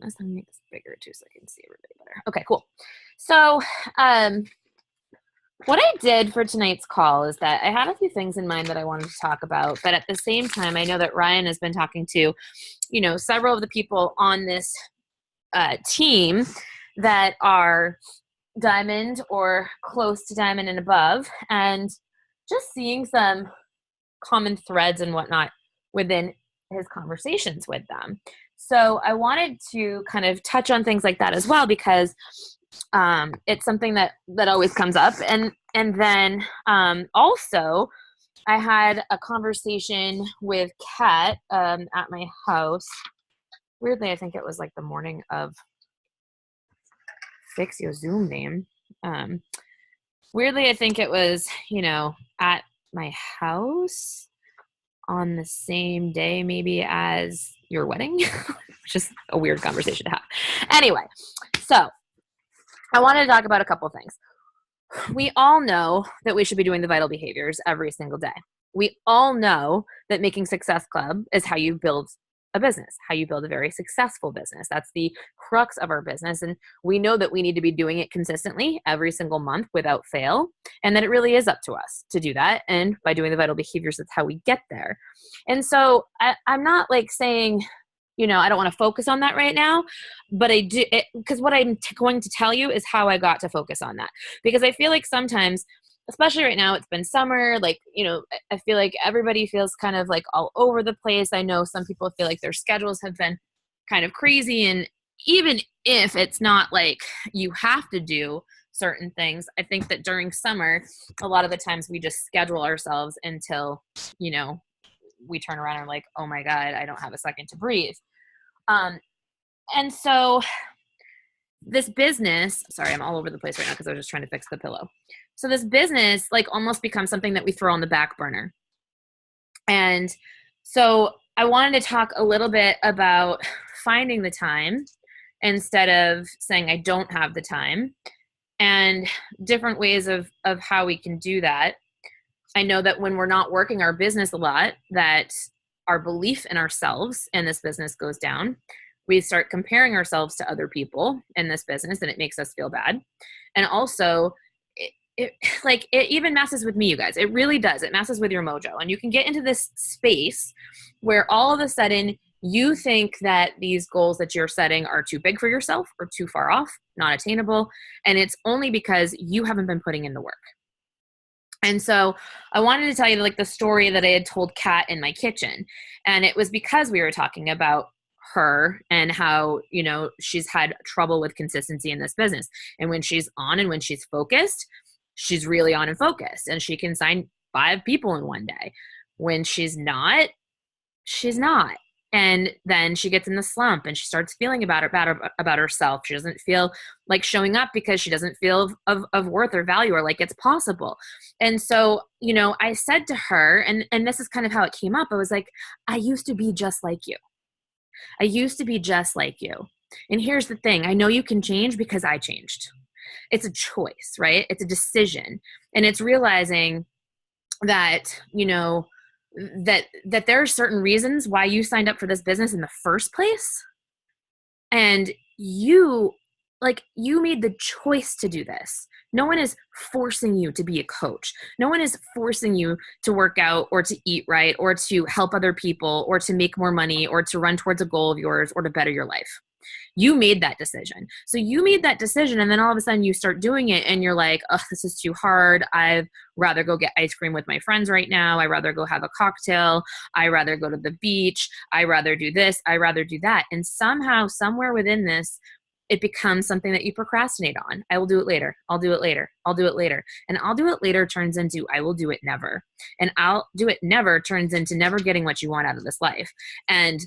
this. Let me make this bigger too so I can see everybody better. Okay, cool. So what I did for tonight's call is that I had a few things in mind that I wanted to talk about, but at the same time, I know that Ryan has been talking to, several of the people on this team that are diamond or close to diamond and above, and just seeing some common threads and whatnot within his conversations with them. So I wanted to kind of touch on things like that as well, because it's something that always comes up. And then also I had a conversation with Kat at my house. Weirdly, I think it was like the morning of Fix Your Zoom name. Weirdly, I think it was, at my house on the same day maybe as your wedding, which is a weird conversation to have. Anyway, so I wanted to talk about a couple of things. We all know that we should be doing the vital behaviors every single day. We all know that making Success Club is how you build a business, how you build a very successful business. That's the crux of our business. And we know that we need to be doing it consistently every single month without fail. And that it really is up to us to do that. And by doing the vital behaviors, that's how we get there. And so I'm not like saying, I don't want to focus on that right now, but I do, because what I'm going to tell you is how I got to focus on that. Because I feel like sometimes, especially right now, it's been summer, I feel like everybody feels kind of like all over the place. I know some people feel like their schedules have been kind of crazy. And even if it's not like you have to do certain things, I think that during summer, a lot of the times we just schedule ourselves until, we turn around and are like, oh my God, I don't have a second to breathe. And so this business, sorry, I'm all over the place right now because I was just trying to fix the pillow. So this business almost becomes something that we throw on the back burner. And so I wanted to talk a little bit about finding the time instead of saying I don't have the time, and different ways of how we can do that. I know that when we're not working our business a lot, that our belief in ourselves and this business goes down. We start comparing ourselves to other people in this business, and it makes us feel bad. And also, it even messes with me, you guys. It really does. It messes with your mojo. And you can get into this space where all of a sudden you think that these goals that you're setting are too big for yourself or too far off, not attainable. And it's only because you haven't been putting in the work. And so I wanted to tell you the story that I had told Kat in my kitchen. And it was because we were talking about her and how, she's had trouble with consistency in this business. And when she's on and when she's focused, she's really on and focused. And she can sign 5 people in one day. When she's not, she's not. And then she gets in the slump and she starts feeling about herself. She doesn't feel like showing up because she doesn't feel of worth or value or like it's possible. And so, I said to her, and this is kind of how it came up. I was like, I used to be just like you. I used to be just like you. And here's the thing. I know you can change because I changed. It's a choice, right? It's a decision. And it's realizing that, that there are certain reasons why you signed up for this business in the first place. And you made the choice to do this. No one is forcing you to be a coach. No one is forcing you to work out or to eat right or to help other people or to make more money or to run towards a goal of yours or to better your life. You made that decision. So you made that decision, and then all of a sudden you start doing it and you're like, oh, this is too hard. I'd rather go get ice cream with my friends right now. I'd rather go have a cocktail. I'd rather go to the beach. I'd rather do this. I'd rather do that. And somehow, somewhere within this, it becomes something that you procrastinate on. I will do it later. I'll do it later. I'll do it later. And I'll do it later turns into I will do it never. And I'll do it never turns into never getting what you want out of this life. And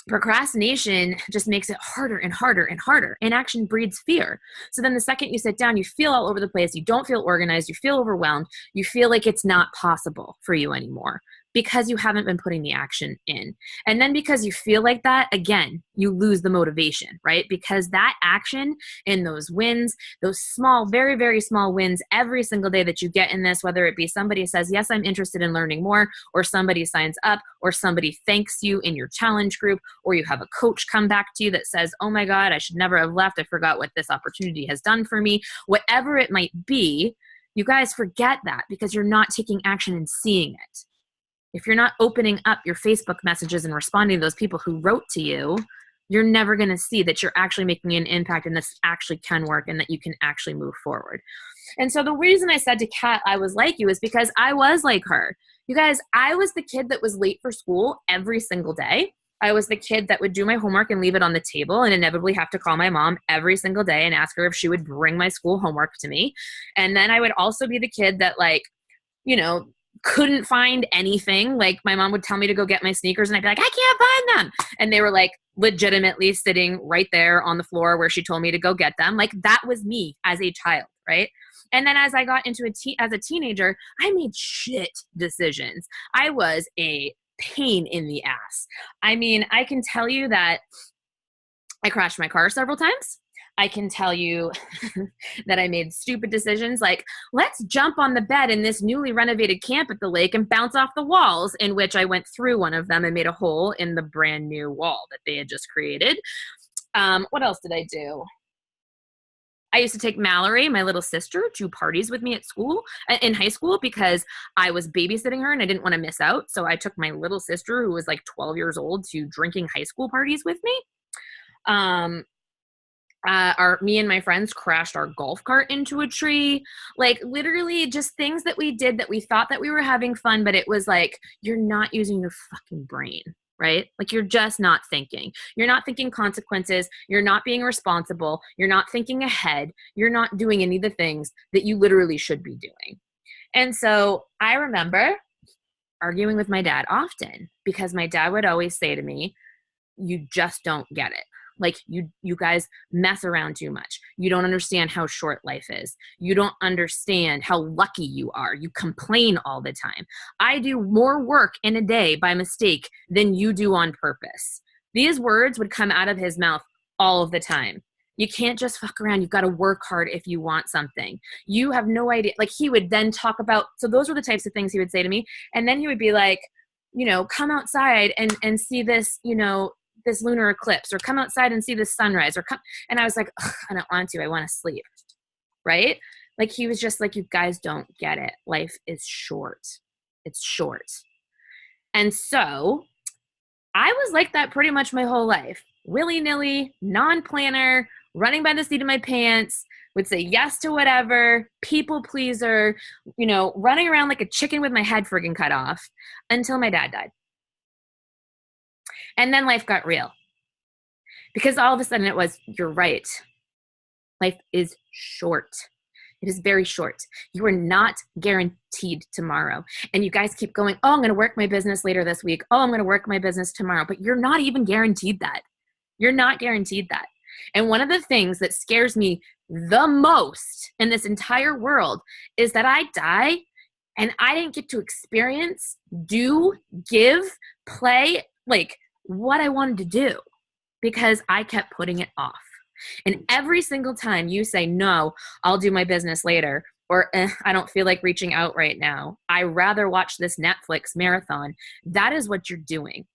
procrastination just makes it harder and harder and harder. Inaction breeds fear. So then the second you sit down, you feel all over the place. You don't feel organized. You feel overwhelmed. You feel like it's not possible for you anymore because you haven't been putting the action in. And then because you feel like that, again, you lose the motivation, right? Because that action and those wins, those small, very, very small wins every single day that you get in this, whether it be somebody says, yes, I'm interested in learning more, or somebody signs up, or somebody thanks you in your challenge group, or you have a coach come back to you that says, oh my God, I should never have left. I forgot what this opportunity has done for me. Whatever it might be, you guys forget that because you're not taking action and seeing it. If you're not opening up your Facebook messages and responding to those people who wrote to you, you're never going to see that you're actually making an impact and this actually can work and that you can actually move forward. And so the reason I said to Kat, I was like you, is because I was like her. You guys, I was the kid that was late for school every single day. I was the kid that would do my homework and leave it on the table and inevitably have to call my mom every single day and ask her if she would bring my school homework to me. And then I would also be the kid that, like, you know, couldn't find anything. Like, my mom would tell me to go get my sneakers and I'd be like, I can't find them. And they were like legitimately sitting right there on the floor where she told me to go get them. Like, that was me as a child, right? And then as I got into as a teenager, I made shit decisions. I was a pain in the ass. I mean, I can tell you that I crashed my car several times. I can tell you that I made stupid decisions like, let's jump on the bed in this newly renovated camp at the lake and bounce off the walls, in which I went through one of them and made a hole in the brand new wall that they had just created. What else did I do? I used to take Mallory, my little sister, to parties with me at school, in high school, because I was babysitting her and I didn't want to miss out. So I took my little sister, who was like 12 years old, to drinking high school parties with me. Me and my friends crashed our golf cart into a tree. Like, literally just things that we did that we thought that we were having fun, but it was like, you're not using your fucking brain, right? Like, you're just not thinking. You're not thinking consequences. You're not being responsible. You're not thinking ahead. You're not doing any of the things that you literally should be doing. And so I remember arguing with my dad often because my dad would always say to me, you just don't get it. Like, you guys mess around too much. You don't understand how short life is. You don't understand how lucky you are. You complain all the time. I do more work in a day by mistake than you do on purpose. These words would come out of his mouth all of the time. You can't just fuck around. You've got to work hard if you want something. You have no idea. Like, he would then talk about, so those were the types of things he would say to me. And then he would be like, you know, come outside and see this, you know, this lunar eclipse, or come outside and see this sunrise, or come. And I was like, I don't want to, I want to sleep. Right? Like, he was just like, you guys don't get it. Life is short. It's short. And so I was like that pretty much my whole life. Willy-nilly, non-planner, running by the seat of my pants, would say yes to whatever, people pleaser, you know, running around like a chicken with my head friggin' cut off, until my dad died. And then life got real, because all of a sudden it was, you're right. Life is short. It is very short. You are not guaranteed tomorrow. And you guys keep going, oh, I'm going to work my business later this week. Oh, I'm going to work my business tomorrow. But you're not even guaranteed that. You're not guaranteed that. And one of the things that scares me the most in this entire world is that I die and I didn't get to experience, do, give, play, like, what I wanted to do, because I kept putting it off. And every single time you say, no, I'll do my business later, or I don't feel like reaching out right now, I rather watch this Netflix marathon, that is what you're doing.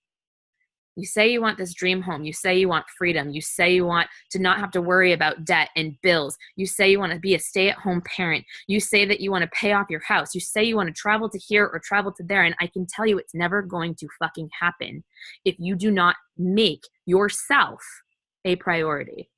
You say you want this dream home. You say you want freedom. You say you want to not have to worry about debt and bills. You say you want to be a stay-at-home parent. You say that you want to pay off your house. You say you want to travel to here or travel to there. And I can tell you it's never going to fucking happen if you do not make yourself a priority.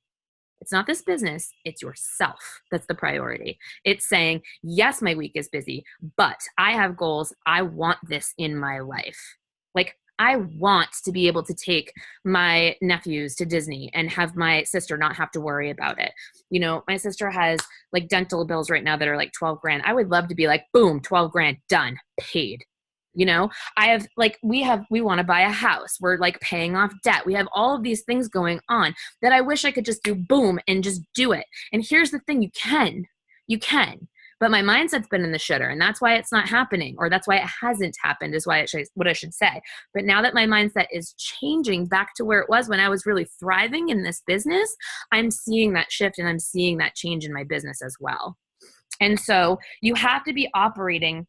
It's not this business, it's yourself that's the priority. It's saying, yes, my week is busy, but I have goals. I want this in my life. Like, I want to be able to take my nephews to Disney and have my sister not have to worry about it. You know, my sister has like dental bills right now that are like 12 grand. I would love to be like, boom, 12 grand, done, paid. You know, we want to buy a house. We're like paying off debt. We have all of these things going on that I wish I could just do boom and just do it. And here's the thing, you can, But my mindset's been in the shitter, and that's why it's not happening, or that's why it hasn't happened is why what I should say. But now that my mindset is changing back to where it was when I was really thriving in this business, I'm seeing that shift and I'm seeing that change in my business as well. And so you have to be operating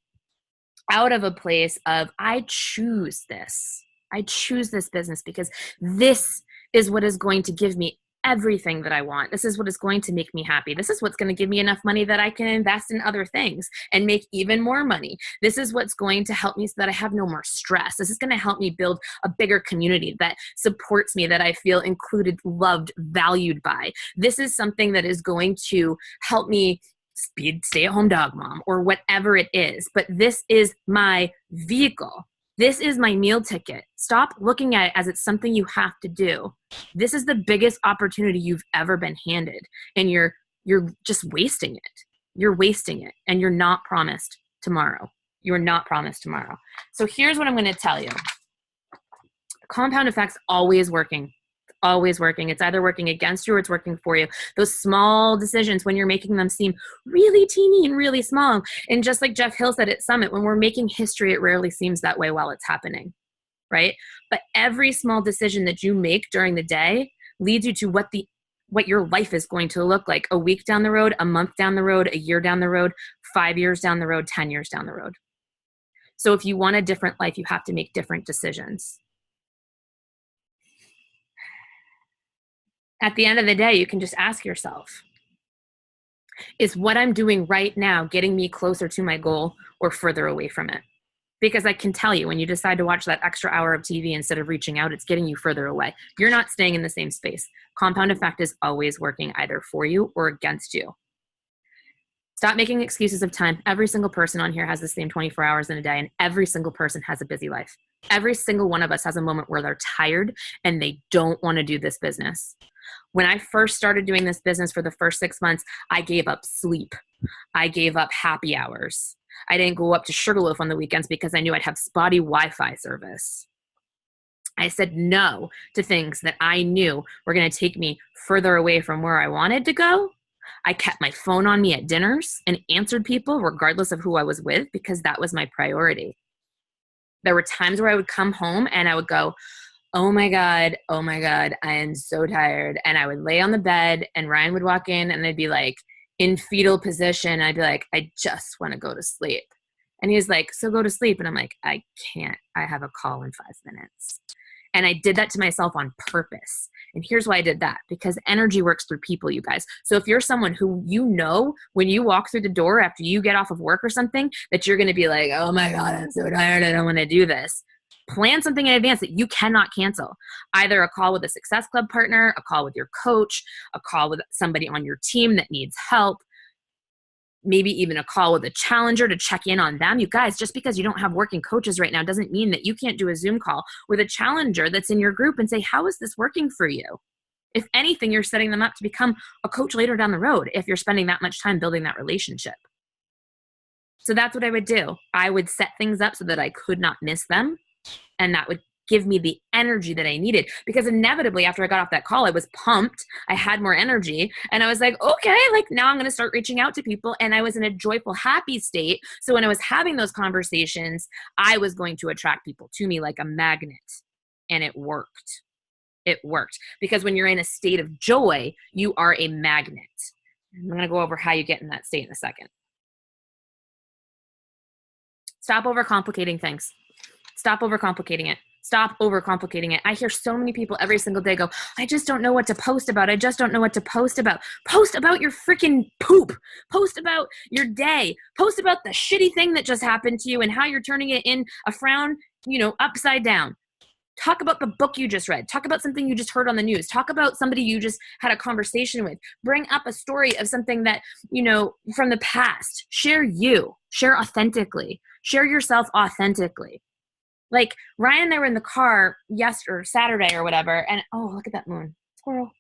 out of a place of, I choose this. I choose this business because this is what is going to give me everything that I want. This is what is going to make me happy. This is what's going to give me enough money that I can invest in other things and make even more money. This is what's going to help me so that I have no more stress. This is going to help me build a bigger community that supports me, that I feel included, loved, valued by. This is something that is going to help me be stay-at-home dog mom or whatever it is. But this is my vehicle. This is my meal ticket. Stop looking at it as it's something you have to do. This is the biggest opportunity you've ever been handed, and you're just wasting it. You're wasting it, and you're not promised tomorrow. You're not promised tomorrow. So here's what I'm going to tell you. Compound effects always working. Always working. It's either working against you or it's working for you. Those small decisions, when you're making them seem really teeny and really small. And just like Jeff Hill said at Summit, when we're making history, it rarely seems that way while it's happening, right? But every small decision that you make during the day leads you to what your life is going to look like a week down the road, a month down the road, a year down the road, 5 years down the road, 10 years down the road. So if you want a different life, you have to make different decisions. At the end of the day, you can just ask yourself, is what I'm doing right now getting me closer to my goal or further away from it? Because I can tell you, when you decide to watch that extra hour of TV instead of reaching out, it's getting you further away. You're not staying in the same space. Compound effect is always working either for you or against you. Stop making excuses of time. Every single person on here has the same 24 hours in a day, and every single person has a busy life. Every single one of us has a moment where they're tired and they don't want to do this business. When I first started doing this business for the first 6 months, I gave up sleep. I gave up happy hours. I didn't go up to Sugarloaf on the weekends because I knew I'd have spotty Wi-Fi service. I said no to things that I knew were going to take me further away from where I wanted to go. I kept my phone on me at dinners and answered people regardless of who I was with because that was my priority. There were times where I would come home and I would go, oh my God, I am so tired. And I would lay on the bed and Ryan would walk in and I'd be like in fetal position. I'd be like, I just want to go to sleep. And he was like, so go to sleep. And I'm like, I can't, I have a call in 5 minutes. And I did that to myself on purpose. And here's why I did that, because energy works through people, you guys. So if you're someone who you know when you walk through the door after you get off of work or something, that you're going to be like, oh my God, I'm so tired, I don't want to do this. Plan something in advance that you cannot cancel. Either a call with a Success Club partner, a call with your coach, a call with somebody on your team that needs help, maybe even a call with a challenger to check in on them. You guys, just because you don't have working coaches right now doesn't mean that you can't do a Zoom call with a challenger that's in your group and say, how is this working for you? If anything, you're setting them up to become a coach later down the road if you're spending that much time building that relationship. So that's what I would do. I would set things up so that I could not miss them. And that would give me the energy that I needed, because inevitably after I got off that call, I was pumped. I had more energy and I was like, okay, like now I'm going to start reaching out to people. And I was in a joyful, happy state. So when I was having those conversations, I was going to attract people to me like a magnet, and it worked. It worked because when you're in a state of joy, you are a magnet. I'm going to go over how you get in that state in a second. Stop overcomplicating things. Stop overcomplicating it. Stop overcomplicating it. I hear so many people every single day go, I just don't know what to post about. I just don't know what to post about. Post about your freaking poop. Post about your day. Post about the shitty thing that just happened to you and how you're turning it in a frown, upside down. Talk about the book you just read. Talk about something you just heard on the news. Talk about somebody you just had a conversation with. Bring up a story of something that, from the past. Share you. Share authentically. Share yourself authentically. Like Ryan and I were in the car Saturday or whatever, and oh, look at that moon. Squirrel.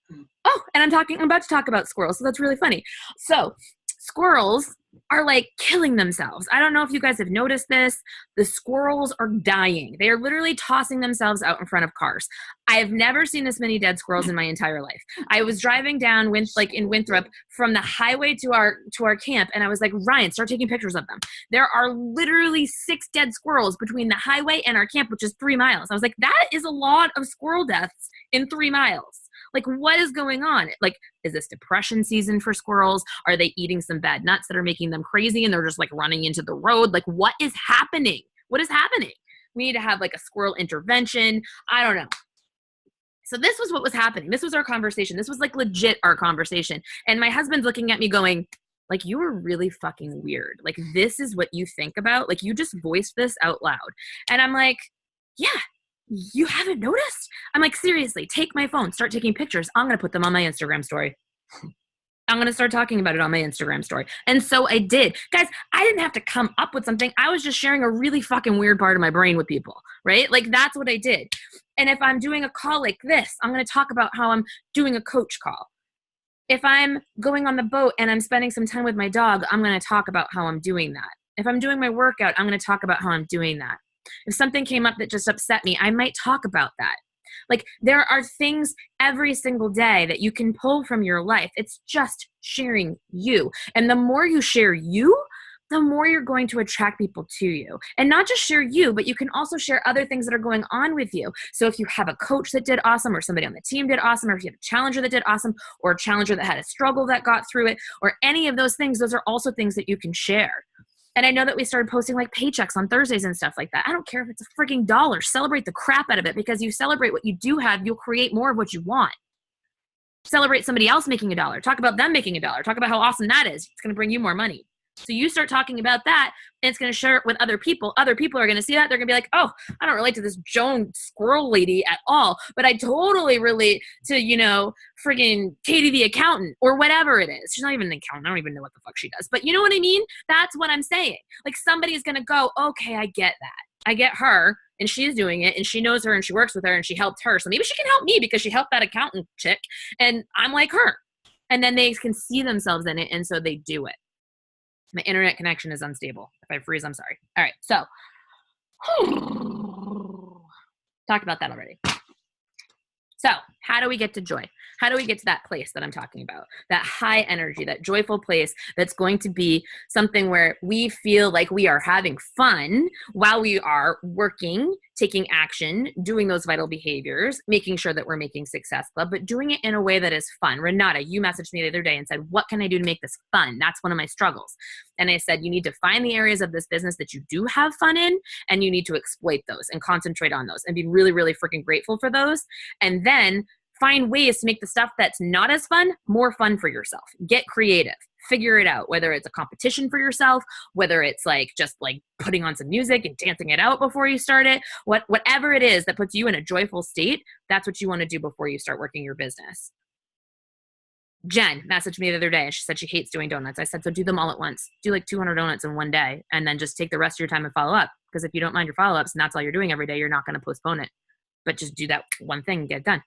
Oh, and I'm about to talk about squirrels, so that's really funny. So Squirrels are like killing themselves. I don't know if you guys have noticed this. The squirrels are dying. They are literally tossing themselves out in front of cars. I have never seen this many dead squirrels in my entire life. I was driving down in Winthrop from the highway to our camp, and I was like, Ryan, start taking pictures of them. There are literally 6 dead squirrels between the highway and our camp, which is 3 miles. I was like, that is a lot of squirrel deaths in 3 miles. Like, what is going on? Like, is this depression season for squirrels? Are they eating some bad nuts that are making them crazy and they're just like running into the road? Like, what is happening? What is happening? We need to have like a squirrel intervention. I don't know. So this was what was happening. This was our conversation. This was like legit our conversation. And my husband's looking at me going, like, you are really fucking weird. Like, this is what you think about? Like, you just voiced this out loud. And I'm like, yeah. You haven't noticed? I'm like, seriously, take my phone, start taking pictures. I'm going to put them on my Instagram story. I'm going to start talking about it on my Instagram story. And so I did. Guys, I didn't have to come up with something. I was just sharing a really fucking weird part of my brain with people, right? Like, that's what I did. And if I'm doing a call like this, I'm going to talk about how I'm doing a coach call. If I'm going on the boat and I'm spending some time with my dog, I'm going to talk about how I'm doing that. If I'm doing my workout, I'm going to talk about how I'm doing that. If something came up that just upset me, I might talk about that. Like, there are things every single day that you can pull from your life. It's just sharing you. And the more you share you, the more you're going to attract people to you. And not just share you, but you can also share other things that are going on with you. So if you have a coach that did awesome, or somebody on the team did awesome, or if you have a challenger that did awesome, or a challenger that had a struggle that got through it, or any of those things, those are also things that you can share. And I know that we started posting like paychecks on Thursdays and stuff like that. I don't care if it's a freaking dollar. Celebrate the crap out of it, because you celebrate what you do have, you'll create more of what you want. Celebrate somebody else making $1. Talk about them making $1. Talk about how awesome that is. It's going to bring you more money. So you start talking about that, and it's going to share it with other people. Other people are going to see that. They're going to be like, oh, I don't relate to this Joan squirrel lady at all, but I totally relate to, friggin' Katie the accountant, or whatever it is. She's not even an accountant. I don't even know what the fuck she does. But you know what I mean? That's what I'm saying. Like, somebody's going to go, okay, I get that. I get her, and she's doing it, and she knows her, and she works with her, and she helped her. So maybe she can help me because she helped that accountant chick, and I'm like her. And then they can see themselves in it, and so they do it. My internet connection is unstable. If I freeze, I'm sorry. All right, so talked about that already. So how do we get to joy? How do we get to that place that I'm talking about? That high energy, that joyful place that's going to be something where we feel like we are having fun while we are working, taking action, doing those vital behaviors, making sure that we're making Success Club, but doing it in a way that is fun. Renata, you messaged me the other day and said, what can I do to make this fun? That's one of my struggles. And I said, you need to find the areas of this business that you do have fun in, and you need to exploit those and concentrate on those and be really, really freaking grateful for those. And then find ways to make the stuff that's not as fun more fun for yourself. Get creative. Figure it out, whether it's a competition for yourself, whether it's like just like putting on some music and dancing it out before you start it, whatever it is that puts you in a joyful state, that's what you want to do before you start working your business. Jen messaged me the other day and she said she hates doing donuts. I said, so do them all at once. Do like 200 donuts in one day, and then just take the rest of your time and follow up. Because if you don't mind your follow-ups and that's all you're doing every day, you're not going to postpone it. But just do that one thing and get it done.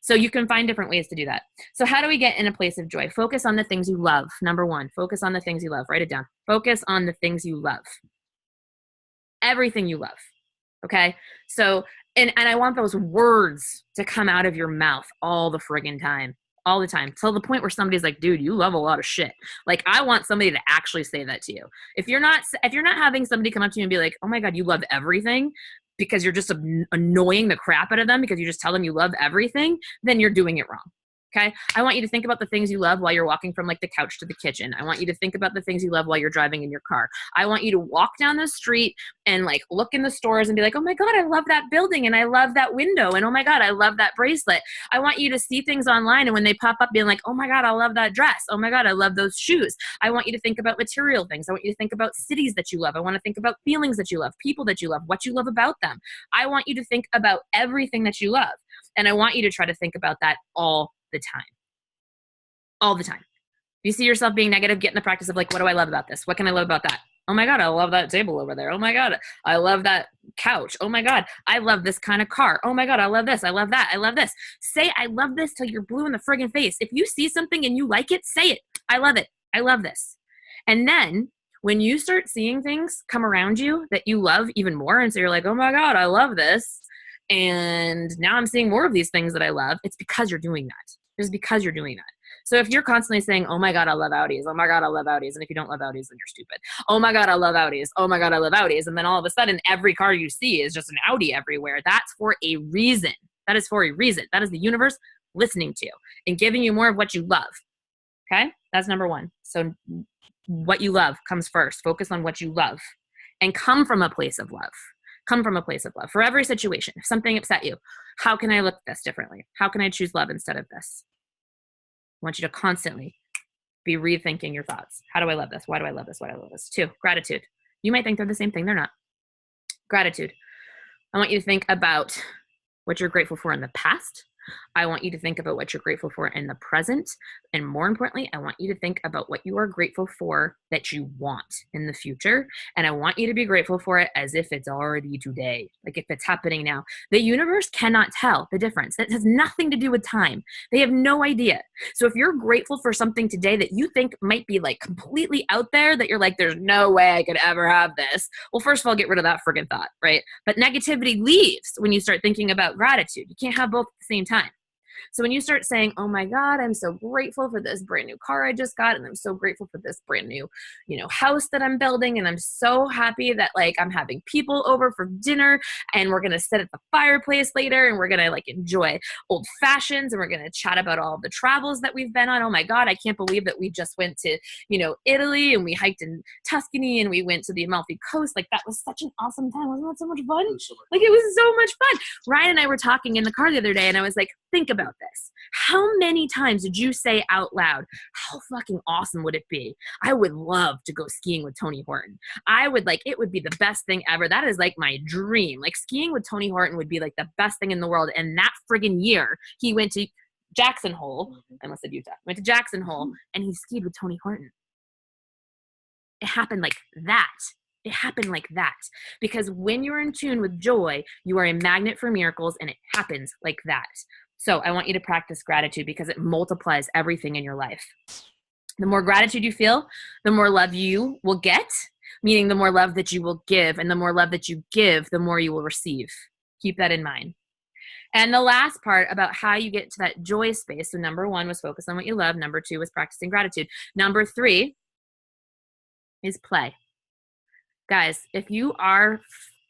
So you can find different ways to do that. So how do we get in a place of joy? Focus on the things you love. Number one, focus on the things you love. Write it down. Focus on the things you love. Everything you love. Okay? So, and I want those words to come out of your mouth all the friggin' time. All the time. Till the point where somebody's like, dude, you love a lot of shit. Like, I want somebody to actually say that to you. If you're not having somebody come up to you and be like, oh my God, you love everything, because you're just annoying the crap out of them because you just tell them you love everything, then you're doing it wrong. Okay. I want you to think about the things you love while you're walking from like the couch to the kitchen. I want you to think about the things you love while you're driving in your car. I want you to walk down the street and like look in the stores and be like, oh my God, I love that building and I love that window. And oh my God, I love that bracelet. I want you to see things online and when they pop up being like, oh my God, I love that dress. Oh my God, I love those shoes. I want you to think about material things. I want you to think about cities that you love. I want to think about feelings that you love, people that you love, what you love about them. I want you to think about everything that you love. And I want you to try to think about that all the time. All the time. If you see yourself being negative, get in the practice of like, what do I love about this? What can I love about that? Oh my God, I love that table over there. Oh my God, I love that couch. Oh my God, I love this kind of car. Oh my God, I love this. I love that. I love this. Say, I love this till you're blue in the friggin' face. If you see something and you like it, say it. I love it. I love this. And then when you start seeing things come around you that you love even more, and so you're like, oh my God, I love this. And now I'm seeing more of these things that I love. It's because you're doing that. It's because you're doing that. So if you're constantly saying, oh my God, I love Audis. Oh my God, I love Audis. And if you don't love Audis, then you're stupid. Oh my God, I love Audis. Oh my God, I love Audis. And then all of a sudden, every car you see is just an Audi everywhere. That's for a reason. That is for a reason. That is the universe listening to you and giving you more of what you love. Okay? That's number one. So what you love comes first. Focus on what you love and come from a place of love. Come from a place of love for every situation. If something upset you, how can I look at this differently? How can I choose love instead of this? I want you to constantly be rethinking your thoughts. How do I love this? Why do I love this? Why do I love this? 2, gratitude. You might think they're the same thing. They're not. Gratitude. I want you to think about what you're grateful for in the past. I want you to think about what you're grateful for in the present. And more importantly, I want you to think about what you are grateful for that you want in the future. And I want you to be grateful for it as if it's already today, like if it's happening now. The universe cannot tell the difference. That has nothing to do with time. They have no idea. So if you're grateful for something today that you think might be like completely out there, that you're like, there's no way I could ever have this. Well, first of all, get rid of that friggin' thought, right? But negativity leaves when you start thinking about gratitude. You can't have both at the same time. So when you start saying, oh my God, I'm so grateful for this brand new car I just got, and I'm so grateful for this brand new, house that I'm building, and I'm so happy that like I'm having people over for dinner, and we're going to sit at the fireplace later, and we're going to like enjoy old fashions, and we're going to chat about all the travels that we've been on. Oh my God, I can't believe that we just went to, Italy, and we hiked in Tuscany, and we went to the Amalfi Coast. Like that was such an awesome time. Wasn't that so much fun? Like it was so much fun. Ryan and I were talking in the car the other day, and I was like, think about this. How many times did you say out loud, how fucking awesome would it be? I would love to go skiing with Tony Horton. It would be the best thing ever. That is like my dream. Like skiing with Tony Horton would be like the best thing in the world. And that friggin' year, he went to Jackson Hole. I almost said Utah. Went to Jackson Hole and he skied with Tony Horton. It happened like that. It happened like that. Because when you're in tune with joy, you are a magnet for miracles, and it happens like that. So I want you to practice gratitude because it multiplies everything in your life. The more gratitude you feel, the more love you will get, meaning the more love that you will give. And the more love that you give, the more you will receive. Keep that in mind. And the last part about how you get to that joy space. So number 1 was focus on what you love. Number 2 was practicing gratitude. Number 3 is play. Guys, if you are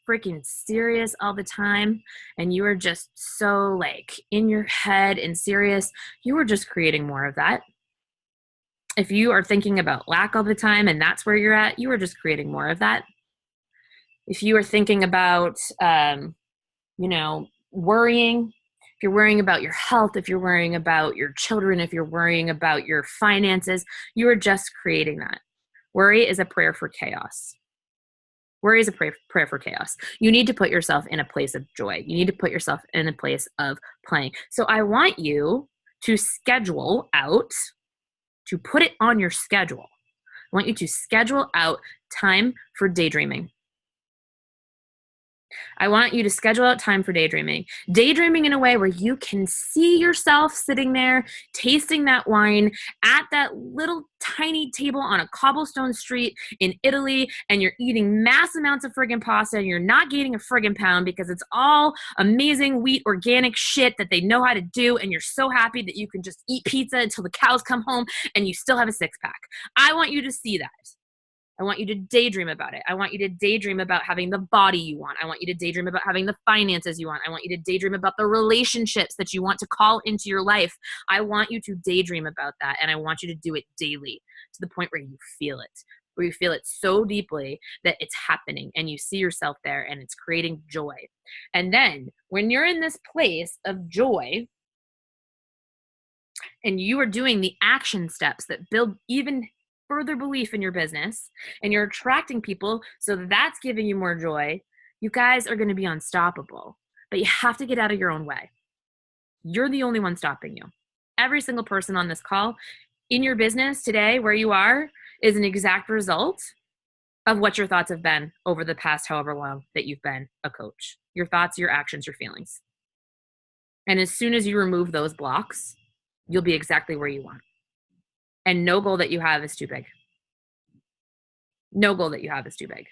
freaking serious all the time and you are just so like in your head and serious, you are just creating more of that. If you are thinking about lack all the time and that's where you're at, you are just creating more of that. If you are thinking about, worrying, if you're worrying about your health, if you're worrying about your children, if you're worrying about your finances, you are just creating that. Worry is a prayer for chaos. Worry is a prayer for chaos. You need to put yourself in a place of joy. You need to put yourself in a place of playing. So I want you to schedule out, to put it on your schedule. I want you to schedule out time for daydreaming. I want you to schedule out time for daydreaming. Daydreaming in a way where you can see yourself sitting there, tasting that wine at that little tiny table on a cobblestone street in Italy, and you're eating mass amounts of friggin' pasta, and you're not gaining a friggin' pound because it's all amazing wheat organic shit that they know how to do, and you're so happy that you can just eat pizza until the cows come home and you still have a 6-pack. I want you to see that. I want you to daydream about it. I want you to daydream about having the body you want. I want you to daydream about having the finances you want. I want you to daydream about the relationships that you want to call into your life. I want you to daydream about that, and I want you to do it daily to the point where you feel it, where you feel it so deeply that it's happening and you see yourself there and it's creating joy. And then when you're in this place of joy and you are doing the action steps that build even further belief in your business, and you're attracting people so that's giving you more joy, you guys are going to be unstoppable. But you have to get out of your own way. You're the only one stopping you. Every single person on this call in your business today, where you are, is an exact result of what your thoughts have been over the past however long that you've been a coach. Your thoughts, your actions, your feelings. And as soon as you remove those blocks, you'll be exactly where you want. And no goal that you have is too big. No goal that you have is too big,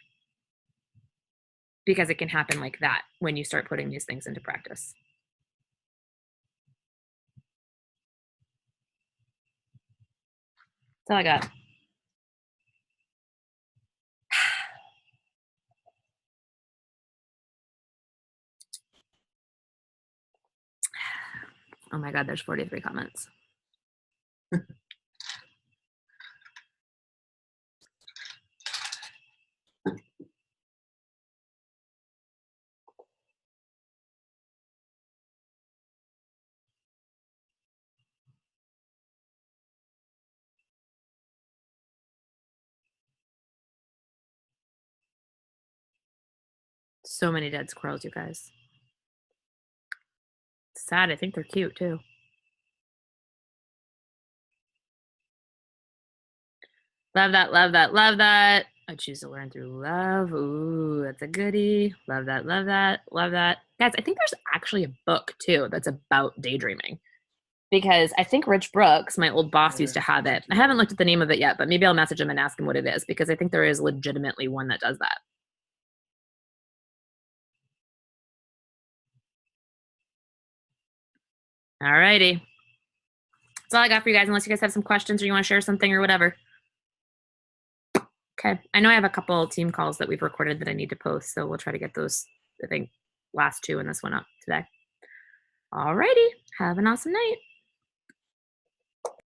because it can happen like that when you start putting these things into practice. That's all I got. Oh my God, there's 43 comments. So many dead squirrels, you guys. Sad. I think they're cute too. Love that, love that, love that. I choose to learn through love. Ooh, that's a goodie. Love that, love that, love that. Guys, I think there's actually a book too that's about daydreaming. Because I think Rich Brooks, my old boss, used to have it. I haven't looked at the name of it yet, but maybe I'll message him and ask him what it is, because I think there is legitimately one that does that. All righty. That's all I got for you guys, unless you guys have some questions or you want to share something or whatever. Okay. I know I have a couple team calls that we've recorded that I need to post, so we'll try to get those, I think, last two and this one up today. All righty. Have an awesome night.